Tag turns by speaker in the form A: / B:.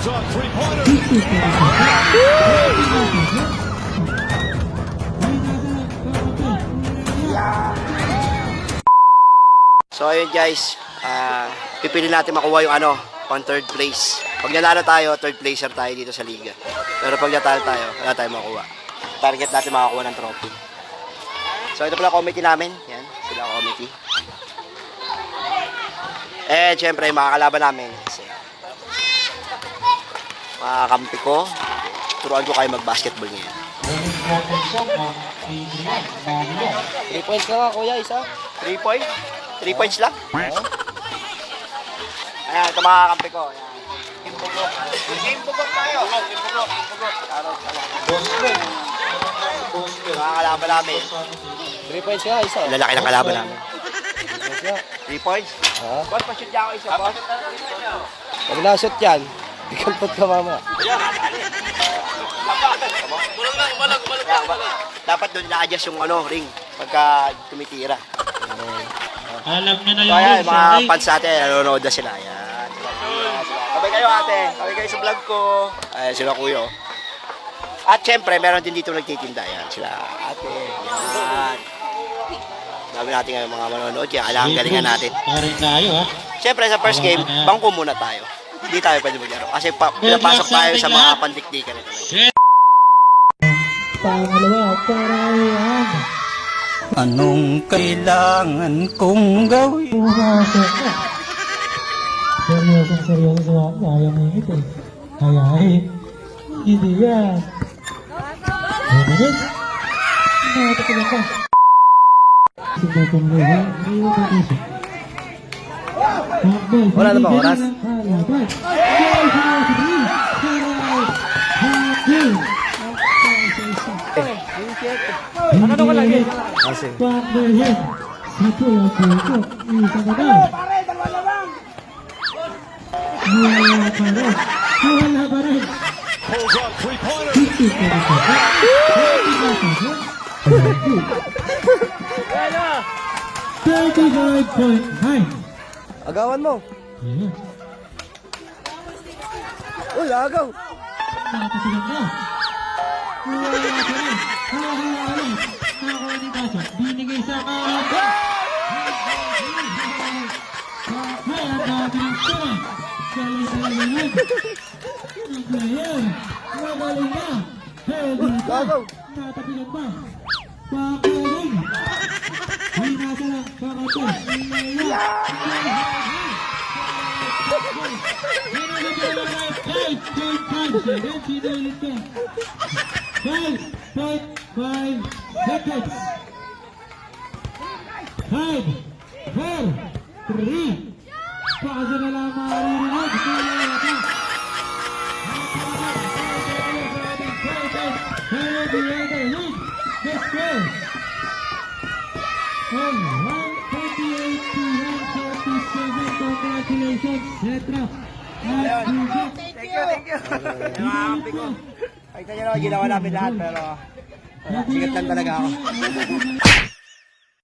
A: So ayun guys, pipili natin makuha yung pang third place. Pag nanalo tayo, third placer tayo dito sa liga. Pero pag natalo tayo, wala tayong makuha. Target natin makakuha ng trophy. So ito pala committee namin. Yan, sila committee. Eh, syempre, makakalaban namin. Kasi, mga kampi ko, turuan ko kayo mag-basketball ngayon. 3 points ka nga, kuya, isa. 3 points? 3 points lang? Ayan, ito mga kampi ko. Ayan. Game bugok tayo. Mga kalaban namin.
B: 3 points ka, isa.
A: Lalaki ng kalaban namin. 3 points? Boss, pa-shoot niya ako isa, boss.
B: Pag na-shoot yan, ikalpot ka mama.
A: Dapat doon na-adjust yung ring pagka tumitira.
C: Alam niya na
A: So
C: yung
A: ayan,
C: rules,
A: mga
C: okay?
A: fans natin, nanonood na sila. Ayan. Kabay kayo ate, kabay kayo sa vlog ko. Ayan, sila kuya. At syempre, meron din dito nagtitinda. Ayan, sila ate. Ayan. Dami natin ngayon mga manonood. Kaya alang galingan natin.
C: Paring tayo, ha?
A: Syempre sa first game, bangko muna tayo. Hindi tayo pwede maglaro. Kasi pinapasok tayo sa mga pandikdikan nito.
C: Pangalawa, parayan.
D: Anong kailangan kong gawin?
C: Seryoso ako. Ayaw mo ito. Ayaw. Hindi yan. Nakatakilan ka.
A: Wala na ba oras?
C: Ano ka lagi?
A: Kasi.
C: Satu lagi itu. Isa ka na. Wala pa rin.
A: Agawan mo. Uy, agaw.
C: Binigay sa kawan. Ay, ang dami ng sila. Galing-galing. Ang player. Magaling na.
A: Agaw.
C: Tatapilan ba? Pakaling. Ay, nasa lang. Kakate. Five, four, three. Pakasa na lang maririnig. Let's go. 138 to 147. Congratulations, Cetra.
A: Thank you. Ay, kanya naman ginawa namin lahat pero sigat lang talaga ako.